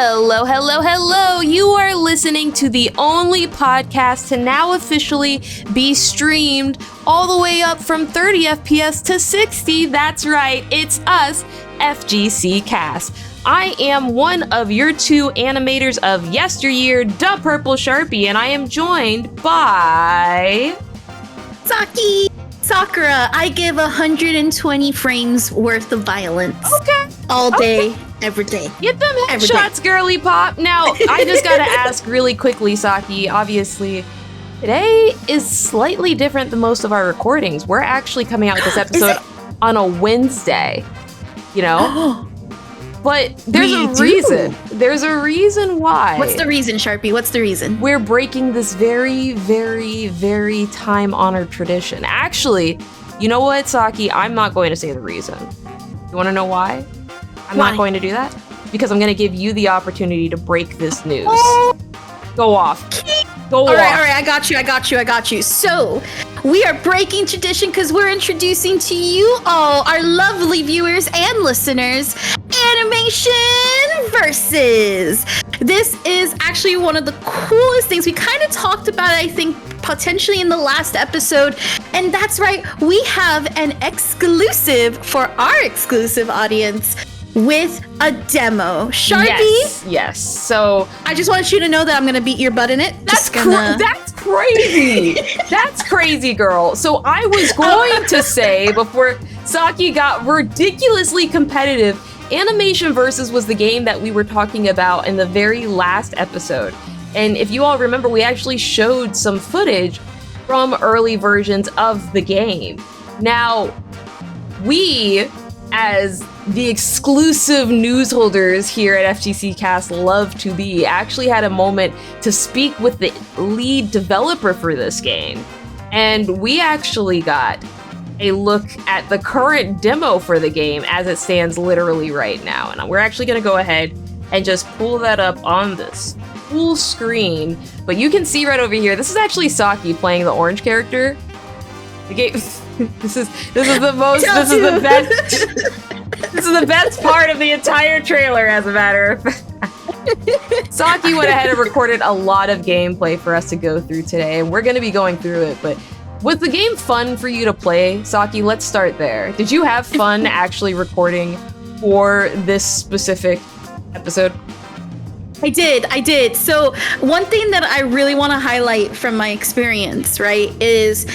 Hello, hello, hello. You are listening to the only podcast to now officially be streamed all the way up from 30 FPS to 60. That's right, it's us, FGC Cast. I am one of your two animators of yesteryear, Da Purple Sharpie, and I am joined by... SakiSakura. I give 120 frames worth of violence. Okay. All day, every day. Get them headshots, girly pop. Now, I just gotta ask really quickly, Saki, obviously, today is slightly different than most of our recordings. We're actually coming out with this episode on a Wednesday, you know? But there's a reason. There's a reason why. What's the reason, Sharpie? What's the reason? We're breaking this very, very, very time-honored tradition. Actually, you know what, Saki? I'm not going to say the reason. You want to know why? I'm not going to do that. Because I'm going to give you the opportunity to break this news. Go off. All right, I got you. So, we are breaking tradition because we're introducing to you all, our lovely viewers and listeners, Animation Versus. This is actually one of the coolest things. We kind of talked about it, I think, potentially in the last episode. And that's right, we have an exclusive for our exclusive audience with a demo. Sharpie? Yes. So I just want you to know that I'm gonna beat your butt in it. That's crazy. That's crazy, girl. So I was going to say, before Saki got ridiculously competitive, Animation Versus was the game that we were talking about in the very last episode. And if you all remember, we actually showed some footage from early versions of the game. Now, we, as the exclusive news holders here at FGC Cast love to be, actually had a moment to speak with the lead developer for this game. And we actually got a look at the current demo for the game as it stands literally right now. And we're actually going to go ahead and just pull that up on this full screen. But you can see right over here, this is actually Saki playing the orange character. The game... This is the best part of the entire trailer, as a matter of fact. Saki went ahead and recorded a lot of gameplay for us to go through today, and we're going to be going through it. But was the game fun for you to play, Saki? Let's start there. Did you have fun actually recording for this specific episode? I did. So one thing that I really want to highlight from my experience, right, is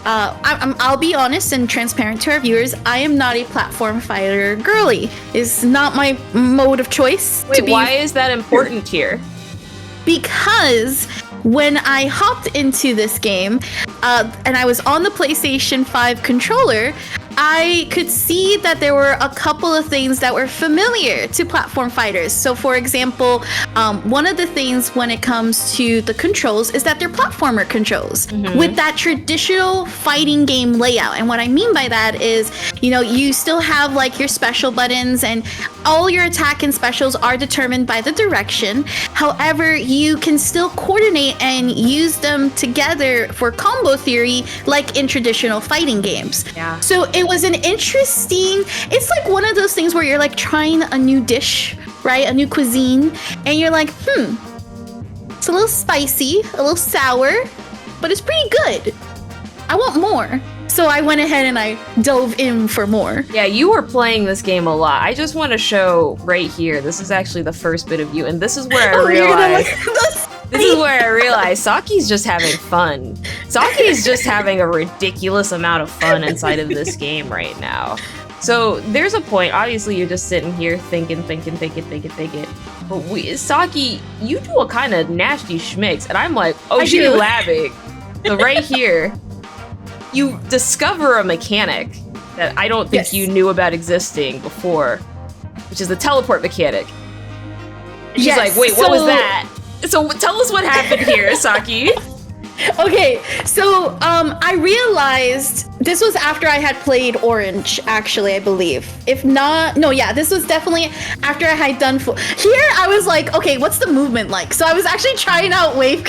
I'll be honest and transparent to our viewers. I am not a platform fighter girly. It's not my mode of choice. Wait, why is that important here? Because when I hopped into this game, and I was on the PlayStation 5 controller, I could see that there were a couple of things that were familiar to platform fighters. So for example, one of the things when it comes to the controls is that they're platformer controls with that traditional fighting game layout. And what I mean by that is, you know, you still have like your special buttons and all your attack and specials are determined by the direction. However, you can still coordinate and use them together for combo theory like in traditional fighting games. Yeah. So it was an interesting, it's like one of those things where you're like trying a new dish, right? A new cuisine, and you're like, it's a little spicy, a little sour, but it's pretty good. I want more. So I went ahead and I dove in for more. Yeah, you were playing this game a lot. I just want to show right here, this is actually the first bit of you, and this is where I realized... This is where I realized Saki's just having fun. Saki's just having a ridiculous amount of fun inside of this game right now. So there's a point, obviously you're just sitting here thinking. But Saki, you do a kind of nasty schmicks, and I'm like, oh, she's laughing. So right here, you discover a mechanic that I don't think you knew about existing before, which is the teleport mechanic. And she's like, wait, what was that? So tell us what happened here, Saki. Okay, so I realized this was after I had played Orange, actually, I believe. If not, no, yeah, this was definitely after I had done here. I was like, okay, what's the movement like? So I was actually trying out wave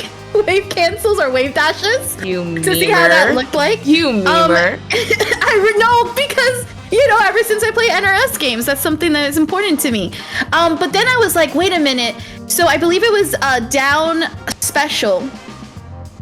cancels or wave dashes to see how that looked like. You memer. I know, because you know, ever since I play NRS games, that's something that is important to me. But then I was like, wait a minute. So I believe it was down special.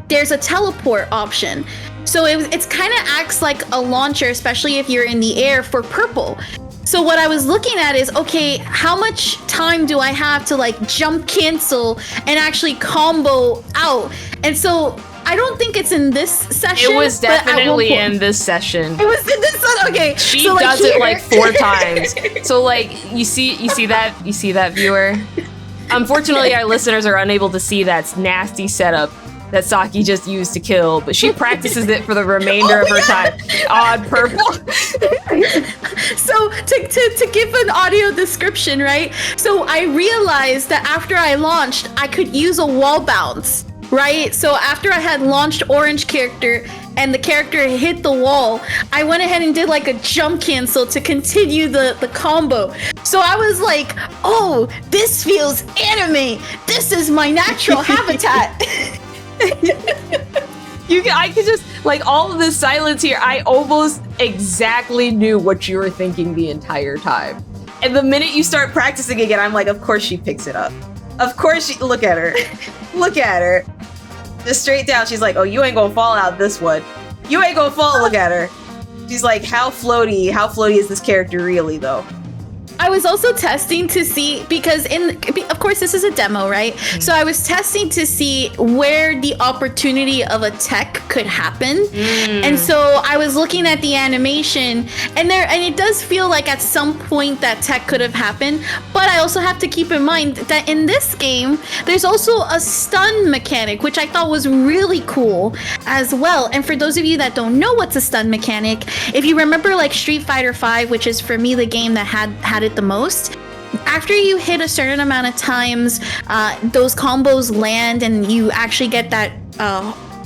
There's a teleport option. So it's kind of acts like a launcher, especially if you're in the air for purple. So what I was looking at is, okay, how much time do I have to like jump cancel and actually combo out? And so I don't think it's in this session. It was definitely in this session. It was in this one? Okay. She so, does it like 4 times. So like you see that viewer? Unfortunately, our listeners are unable to see that nasty setup that Saki just used to kill, but she practices it for the remainder of her time on purple. So to give an audio description, right? So I realized that after I launched, I could use a wall bounce, right? So after I had launched orange character and the character hit the wall, I went ahead and did like a jump cancel to continue the combo. So I was like, oh, this feels anime. This is my natural habitat. I could just, like, all of this silence here, I almost exactly knew what you were thinking the entire time. And the minute you start practicing again, I'm like, of course she picks it up. Of course she, look at her. Look at her. Just straight down, she's like, oh, you ain't gonna fall out this one. You ain't gonna fall, look at her. She's like, how floaty is this character really, though? I was also testing to see, because of course this is a demo, right? Mm. So I was testing to see where the opportunity of a tech could happen. Mm. And so I was looking at the animation and it does feel like at some point that tech could have happened. But I also have to keep in mind that in this game, there's also a stun mechanic, which I thought was really cool as well. And for those of you that don't know what's a stun mechanic, if you remember like Street Fighter V, which is for me the game that had it the most, after you hit a certain amount of times, those combos land and you actually get that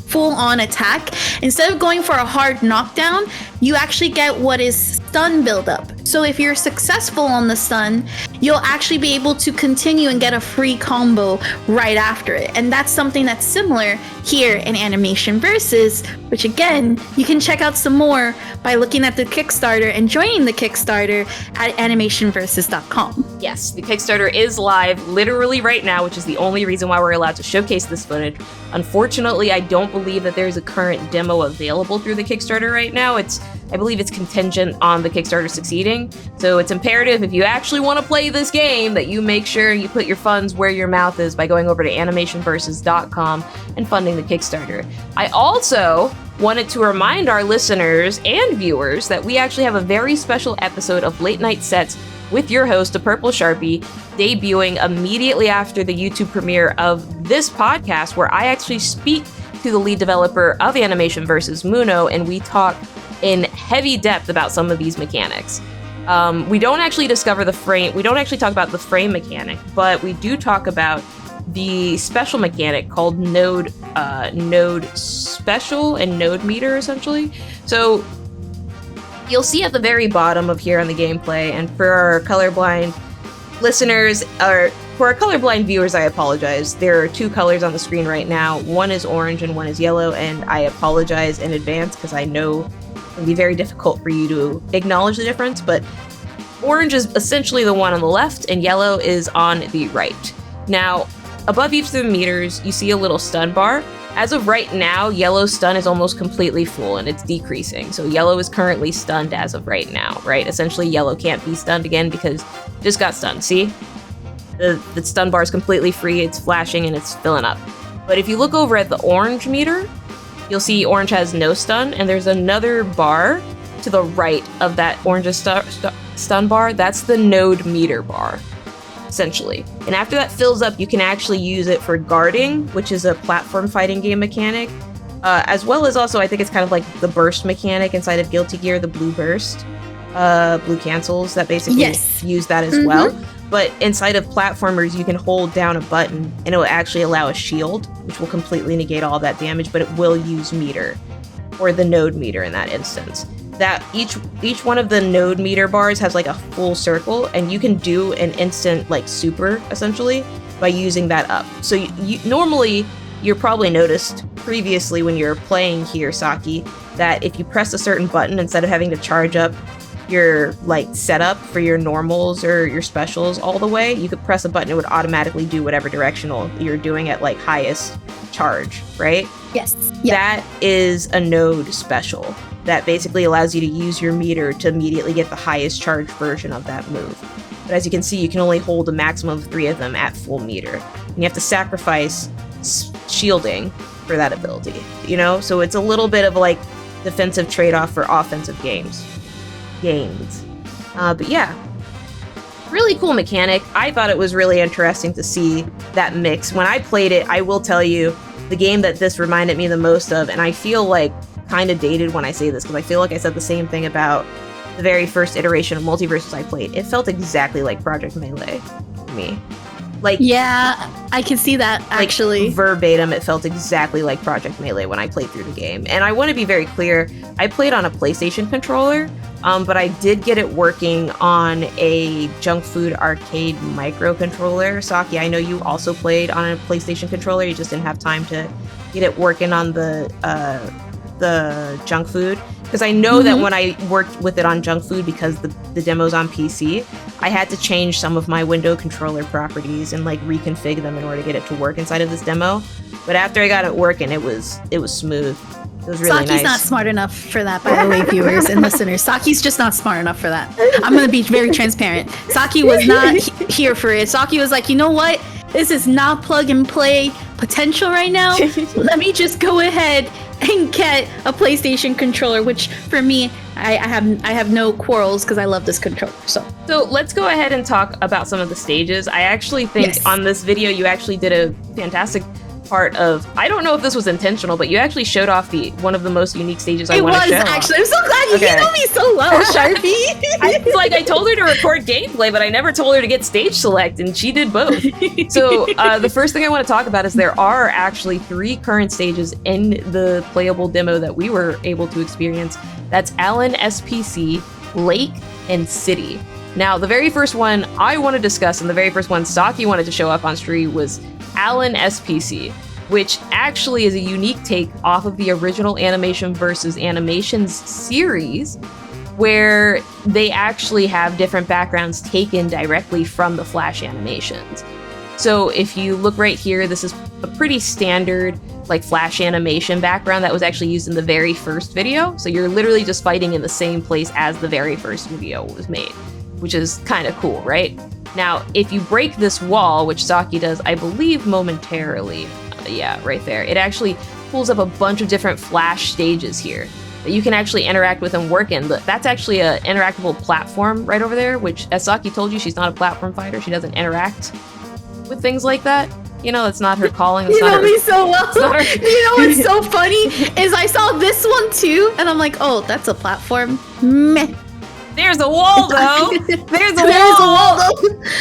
full-on attack. Instead of going for a hard knockdown, you actually get what is stun buildup. So if you're successful on the stun, you'll actually be able to continue and get a free combo right after it. And that's something that's similar here in Animation Versus, which again, you can check out some more by looking at the Kickstarter and joining the Kickstarter at animationversus.com. Yes, the Kickstarter is live literally right now, which is the only reason why we're allowed to showcase this footage. Unfortunately, I don't believe that there's a current demo available through the Kickstarter right now. I believe it's contingent on the Kickstarter succeeding. So it's imperative if you actually want to play this game that you make sure you put your funds where your mouth is by going over to animationversus.com and funding the Kickstarter. I also wanted to remind our listeners and viewers that we actually have a very special episode of Late Night Sets with your host, a Purple Sharpie, debuting immediately after the YouTube premiere of this podcast, where I actually speak to the lead developer of Animation Versus, Muno, and we talk in heavy depth about some of these mechanics. We don't actually discover the frame. We don't actually talk about the frame mechanic, but we do talk about the special mechanic called node special and node meter, essentially. So you'll see at the very bottom of here on the gameplay, and for our colorblind listeners, or for our colorblind viewers, I apologize. There are 2 colors on the screen right now. One is orange and one is yellow, and I apologize in advance because I know it can be very difficult for you to acknowledge the difference, but orange is essentially the one on the left and yellow is on the right. Now, above each of the meters, you see a little stun bar. As of right now, yellow's stun is almost completely full and it's decreasing. So yellow is currently stunned as of right now, right? Essentially, yellow can't be stunned again because it just got stunned. See? The stun bar is completely free, it's flashing and it's filling up. But if you look over at the orange meter, you'll see orange has no stun, and there's another bar to the right of that orange stun bar. That's the node meter bar, essentially. And after that fills up, you can actually use it for guarding, which is a platform fighting game mechanic, as well as also, I think it's kind of like the burst mechanic inside of Guilty Gear, the blue burst, blue cancels that basically use that as well. But inside of platformers, you can hold down a button and it will actually allow a shield, which will completely negate all that damage, but it will use meter, or the node meter in that instance. That each one of the node meter bars has like a full circle, and you can do an instant like super, essentially, by using that up. So you normally, you're probably noticed previously when you're playing here, Saki, that if you press a certain button, instead of having to charge up your like setup for your normals or your specials all the way, you could press a button, it would automatically do whatever directional you're doing at like highest charge, right? Yes. That is a node special that basically allows you to use your meter to immediately get the highest charge version of that move. But as you can see, you can only hold a maximum of 3 of them at full meter. And you have to sacrifice shielding for that ability, you know? So it's a little bit of like defensive trade-off for offensive gains. But yeah, really cool mechanic. I thought it was really interesting to see that mix. When I played it, I will tell you, the game that this reminded me the most of, and I feel like kind of dated when I say this, because I feel like I said the same thing about the very first iteration of Multiverses I played. It felt exactly like Project Melee to me. Like, yeah, I can see that, actually. Like, verbatim, it felt exactly like Project Melee when I played through the game. And I want to be very clear, I played on a PlayStation controller, but I did get it working on a junk food arcade microcontroller. Saki, I know you also played on a PlayStation controller, you just didn't have time to get it working on the junk food. Because I know that when I worked with it on junk food, because the demo's on PC, I had to change some of my window controller properties and like reconfigure them in order to get it to work inside of this demo. But after I got it working, it was smooth. It was really Saki's nice. not smart enough for that, by the way, viewers and listeners. Saki's just not smart enough for that. I'm going to be very transparent. Saki was not here for it. Saki was like, you know what? This is not plug and play potential right now. Let me just go ahead and get a PlayStation controller, which for me, I have no quarrels because I love this controller. So let's go ahead and talk about some of the stages. I actually think on this video, you actually did a fantastic part of, I don't know if this was intentional, but you actually showed off one of the most unique stages I want to show. It was actually. I'm so glad you know me so well, Sharpie. I told her to record gameplay, but I never told her to get stage select, and she did both. So the first thing I want to talk about is there are actually 3 current stages in the playable demo that we were able to experience. That's Allen SPC, Lake, and City. Now, the very first one I want to discuss, and the very first one Saki wanted to show up on stream, was Allen SPC, which actually is a unique take off of the original Animation versus Animations series, where they actually have different backgrounds taken directly from the Flash animations. So if you look right here, this is a pretty standard like Flash animation background that was actually used in the very first video. So you're literally just fighting in the same place as the very first video was made, which is kind of cool, right? Now, if you break this wall, which Saki does, I believe, momentarily, yeah, right there, it actually pulls up a bunch of different Flash stages here that you can actually interact with and work in. That's actually an interactable platform right over there, which, as Saki told you, she's not a platform fighter. She doesn't interact with things like that. You know, that's not her calling. You know me so well. You know what's so funny is I saw this one too, and I'm like, oh, that's a platform. Meh. There's a wall, though. There's a wall, though.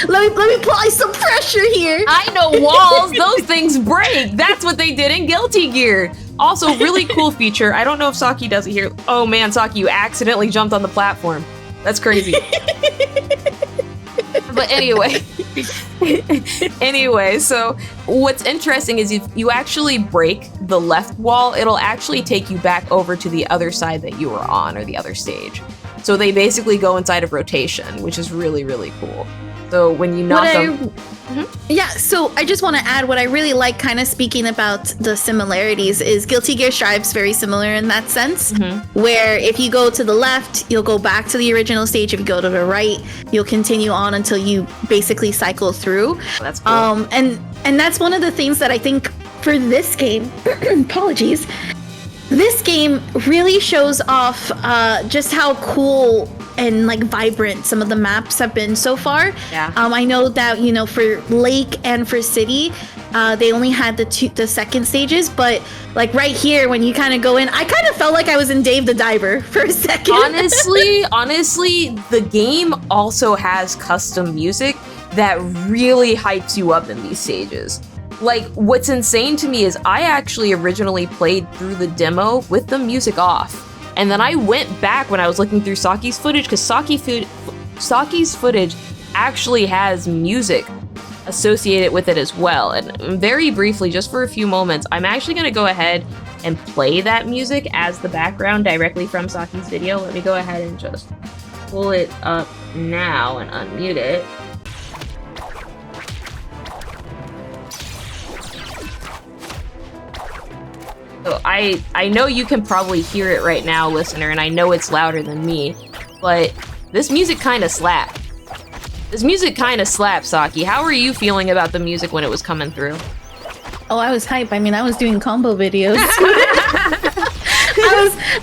Let me apply some pressure here. I know walls. Those things break. That's what they did in Guilty Gear. Also, really cool feature. I don't know if Saki does it here. Oh, man, Saki, you accidentally jumped on the platform. That's crazy. But anyway, so what's interesting is if you actually break the left wall, it'll actually take you back over to the other side that you were on, or the other stage. So they basically go inside of rotation, which is really, really cool. So when you knock them... Yeah, so I just want to add what I really like, kind of speaking about the similarities, is Guilty Gear Strive's very similar in that sense, where if you go to the left, you'll go back to the original stage. If you go to the right, you'll continue on until you basically cycle through. That's cool. And that's one of the things that I think for this game, apologies, this game really shows off just how cool and like vibrant some of the maps have been so far. Yeah. I know that, you know, for Lake and for City, they only had the second stages, but like right here when you kind of go in, I kind of felt like I was in Dave the Diver for a second. Honestly, the game also has custom music that really hypes you up in these stages. Like, what's insane to me is I actually originally played through the demo with the music off. And then I went back when I was looking through Saki's footage, because Saki's footage actually has music associated with it as well. And very briefly, just for a few moments, I'm actually going to go ahead and play that music as the background directly from Saki's video. Let me go ahead and just pull it up now and unmute it. So I know you can probably hear it right now, listener, and I know it's louder than me, but this music kind of slaps. This music kind of slaps, Saki. How were you feeling about the music when it was coming through? Oh, I was hype. I mean, I was doing combo videos.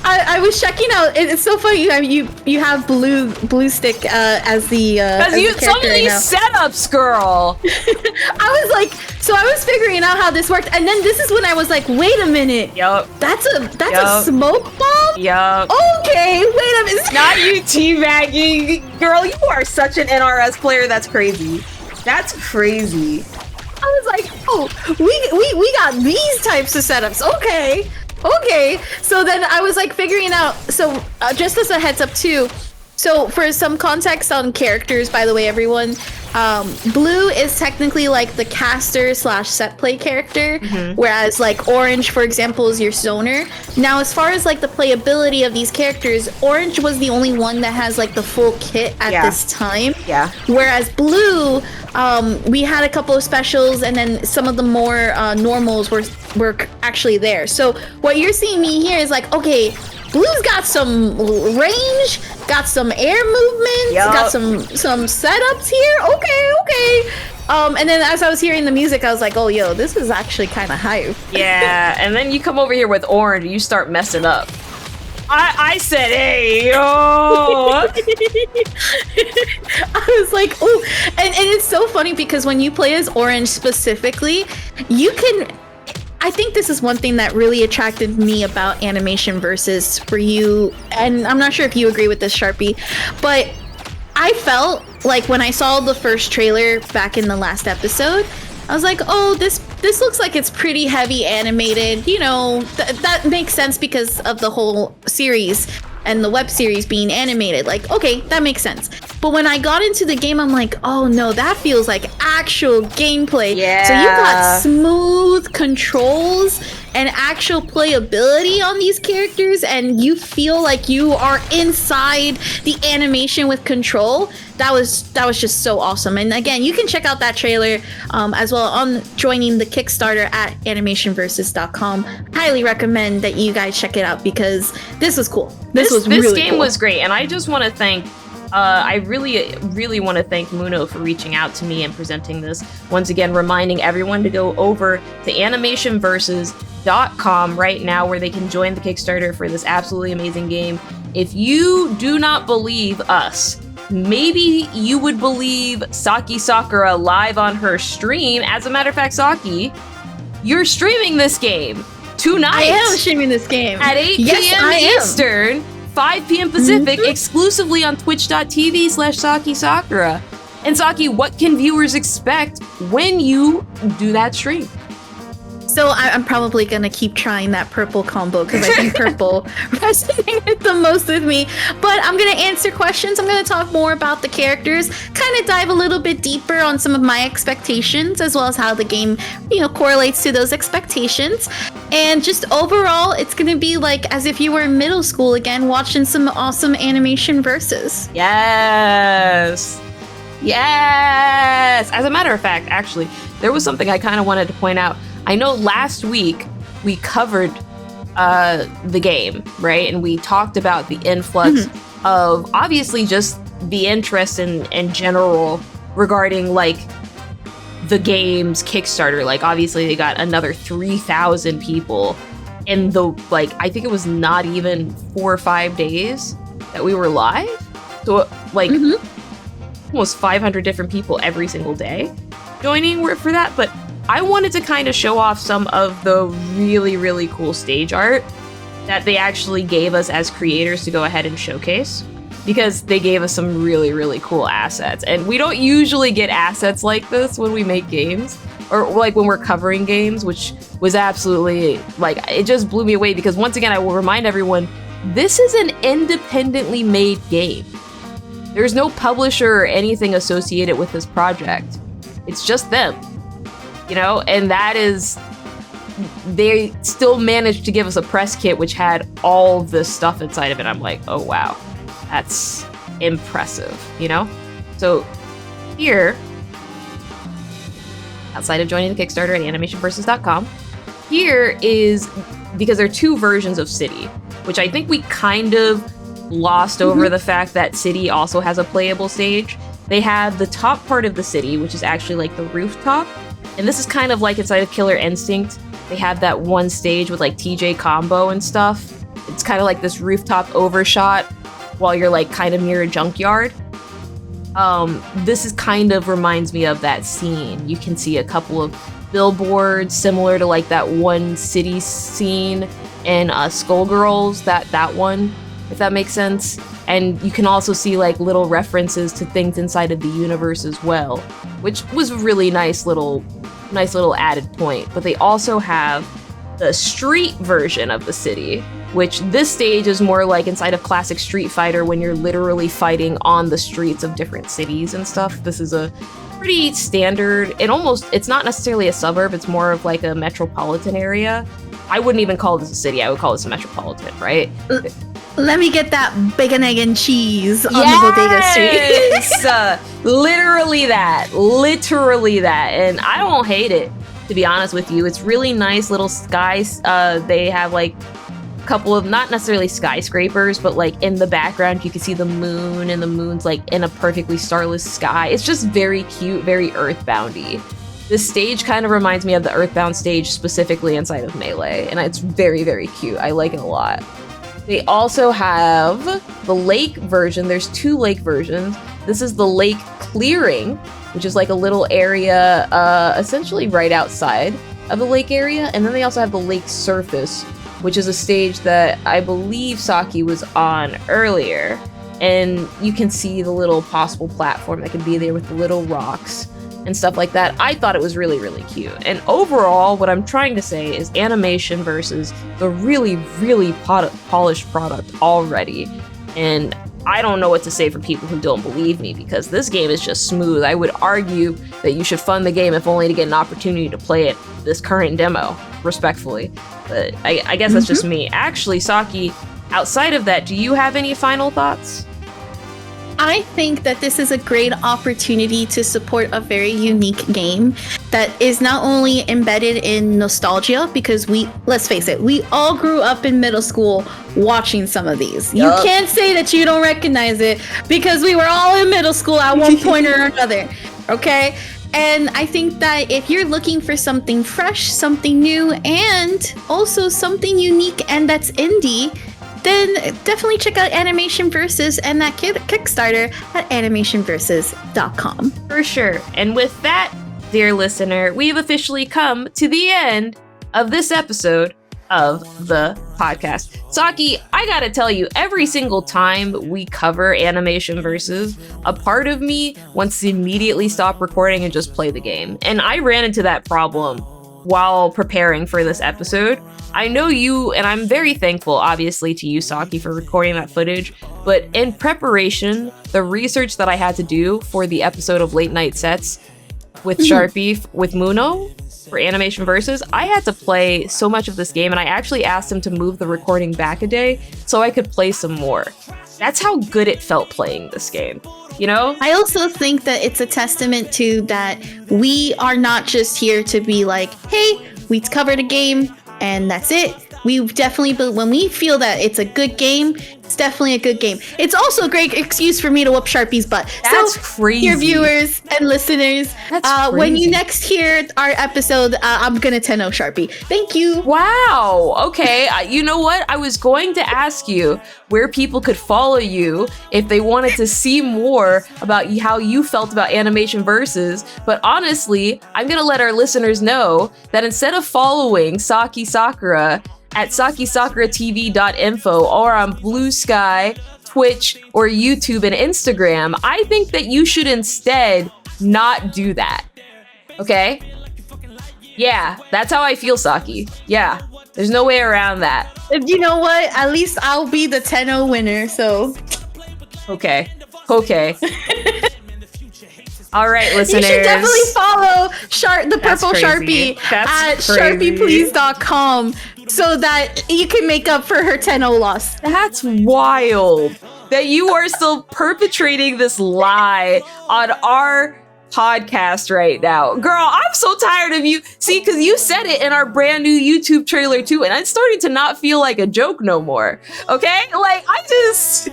I was checking out. It's so funny. You have blue stick as the some of these setups, girl. I was figuring out how this worked, and then this is when I was like, wait a minute. Yup. That's a smoke bomb. Yup. Okay, wait a minute. Not you teabagging, girl. You are such an NRS player. That's crazy. That's crazy. I was like, oh, we got these types of setups. Okay. So then I was like figuring out. So just as a heads up too. So for some context on characters, by the way, everyone, blue is technically like the caster / set play character, whereas like orange, for example, is your zoner. Now, as far as like the playability of these characters, orange was the only one that has like the full kit at this time. Yeah. Whereas blue, we had a couple of specials, and then some of the more normals were actually there. So what you're seeing me here is like, okay, blue's got some range, got some air movement, got some setups here. Okay. And then as I was hearing the music, I was like, oh, yo, this is actually kind of hype. Yeah, and then you come over here with orange and you start messing up. I said, hey, yo. I was like, oh, and it's so funny because when you play as orange specifically, you can... I think this is one thing that really attracted me about Animation Versus for you, and I'm not sure if you agree with this, Sharpie, but I felt like when I saw the first trailer back in the last episode, I was like, oh, this looks like it's pretty heavy animated. You know, that makes sense because of the whole series and the web series being animated. Like, okay, that makes sense. But when I got into the game, I'm like, oh no, that feels like actual gameplay. Yeah. So you got smooth controls and actual playability on these characters, and you feel like you are inside the animation with control. That was just so awesome. And again, you can check out that trailer as well on joining the Kickstarter at animationversus.com. Highly recommend that you guys check it out because this was cool. This game cool. was great, and I just want to thank. I really want to thank Muno for reaching out to me and presenting this. Once again, reminding everyone to go over to animationversus.com right now where they can join the Kickstarter for this absolutely amazing game. If you do not believe us, maybe you would believe SakiSakura live on her stream. As a matter of fact, Saki, you're streaming this game tonight. I am streaming this game. At 8 p.m. Eastern. 5 p.m. Pacific, exclusively on twitch.tv/SakiSakura. And Saki, what can viewers expect when you do that stream? So I'm probably gonna keep trying that purple combo because I think purple resonated the most with me. But I'm gonna answer questions. I'm gonna talk more about the characters, kind of dive a little bit deeper on some of my expectations, as well as how the game, correlates to those expectations. And just overall, it's gonna be like as if you were in middle school again, watching some awesome Animation Versus. Yes. As a matter of fact, actually, there was something I kind of wanted to point out. I know last week we covered the game, right? And we talked about the influx of obviously just the interest in general regarding like the game's Kickstarter. Like obviously they got another 3,000 people in the, like, I think it was not even 4 or 5 days that we were live. So like almost 500 different people every single day joining for that. But I wanted to kind of show off some of the really, really cool stage art that they actually gave us as creators to go ahead and showcase, because they gave us some really, really cool assets. And we don't usually get assets like this when we make games, or like when we're covering games, which was absolutely, like, it just blew me away because once again, I will remind everyone, this is an independently made game. There's no publisher or anything associated with this project. It's just them. And that is, they still managed to give us a press kit which had all this stuff inside of it. I'm like, oh wow, that's impressive, you know? So here, outside of joining the Kickstarter at animationversus.com, here is, because there are two versions of City, which I think we kind of lost over the fact that City also has a playable stage. They have the top part of the city, which is actually like the rooftop. And this is kind of like inside of Killer Instinct. They have that one stage with like TJ combo and stuff. It's kind of like this rooftop overshot while you're like kind of near a junkyard. This is kind of reminds me of that scene. You can see a couple of billboards similar to like that one city scene in Skullgirls, that one, if that makes sense. And you can also see like little references to things inside of the universe as well, which was a really nice little added point. But they also have the street version of the city, which this stage is more like inside of classic Street Fighter when you're literally fighting on the streets of different cities and stuff. This is a pretty standard, it's not necessarily a suburb, it's more of like a metropolitan area. I wouldn't even call this a city, I would call this a metropolitan, right? Let me get that bacon, egg, and cheese on the Bodega Street. Literally that. And I don't hate it, to be honest with you. It's really nice little skies. They have like a couple of, not necessarily skyscrapers, but like in the background you can see the moon, and the moon's like in a perfectly starless sky. It's just very cute, very Earthboundy. This stage kind of reminds me of the Earthbound stage specifically inside of Melee, and it's very, very cute. I like it a lot. They also have the lake version. There's two lake versions. This is the lake clearing, which is like a little area essentially right outside of the lake area. And then they also have the lake surface, which is a stage that I believe Saki was on earlier. And you can see the little possible platform that could be there with the little rocks and stuff like that. I thought it was really, really cute. And overall, what I'm trying to say is Animation versus the really, really polished product already. And I don't know what to say for people who don't believe me, because this game is just smooth. I would argue that you should fund the game if only to get an opportunity to play it this current demo, respectfully. But I guess that's just me. Actually, Saki, outside of that, do you have any final thoughts? I think that this is a great opportunity to support a very unique game that is not only embedded in nostalgia, because let's face it, we all grew up in middle school watching some of these. You can't say that you don't recognize it, because we were all in middle school at one point or another, okay? And I think that if you're looking for something fresh, something new, and also something unique and that's indie, then definitely check out Animation Versus and that Kickstarter at animationversus.com. For sure. And with that, dear listener, we have officially come to the end of this episode of the podcast. Saki, I gotta tell you, every single time we cover Animation Versus, a part of me wants to immediately stop recording and just play the game. And I ran into that problem while preparing for this episode. I know you, and I'm very thankful, obviously, to you, Saki, for recording that footage, but in preparation, the research that I had to do for the episode of Late Night Sets with Sharpie, with Muno, for Animation Versus, I had to play so much of this game, and I actually asked him to move the recording back a day so I could play some more. That's how good it felt playing this game, you know? I also think that it's a testament to that we are not just here to be like, hey, we covered a game, and that's it. We definitely, but when we feel that it's a good game, it's definitely a good game. It's also a great excuse for me to whoop Sharpie's butt. That's crazy. Your viewers and listeners, when you next hear our episode, I'm gonna 10-0 Sharpie. Thank you. Wow. Okay. You know what? I was going to ask you where people could follow you if they wanted to see more about how you felt about Animation Versus. But honestly, I'm gonna let our listeners know that instead of following SakiSakura at SakiSakuraTV.info or on Blue Sky, Twitch, or YouTube and Instagram, I think that you should instead not do that. Okay? Yeah, that's how I feel, Saki. Yeah, there's no way around that. You know what? At least I'll be the 10-0 winner, so. Okay. All right, listeners. You should definitely follow the purple Sharpie at sharpieplease.com so that you can make up for her 10-0 loss. That's wild. that you are still perpetrating this lie on our podcast right now. Girl, I'm so tired of you. See, because you said it in our brand new YouTube trailer too, and it's starting to not feel like a joke no more. Okay? Like, I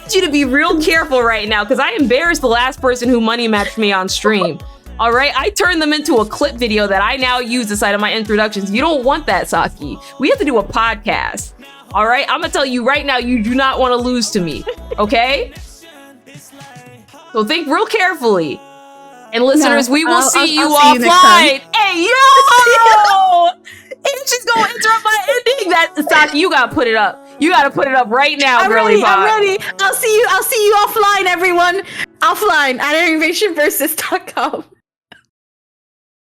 need you to be real careful right now, because I embarrassed the last person who money matched me on stream. All right? I turned them into a clip video that I now use aside of my introductions. You don't want that, Saki. We have to do a podcast. All right? I'm gonna tell you right now, you do not want to lose to me. Okay? So think real carefully. And listeners, we will see you offline. Hey, yo! And she's gonna interrupt my ending. Saki, you gotta put it up. You gotta put it up right now, girly pop. I'm ready. I'll see you offline, everyone. Offline at animationversus.com.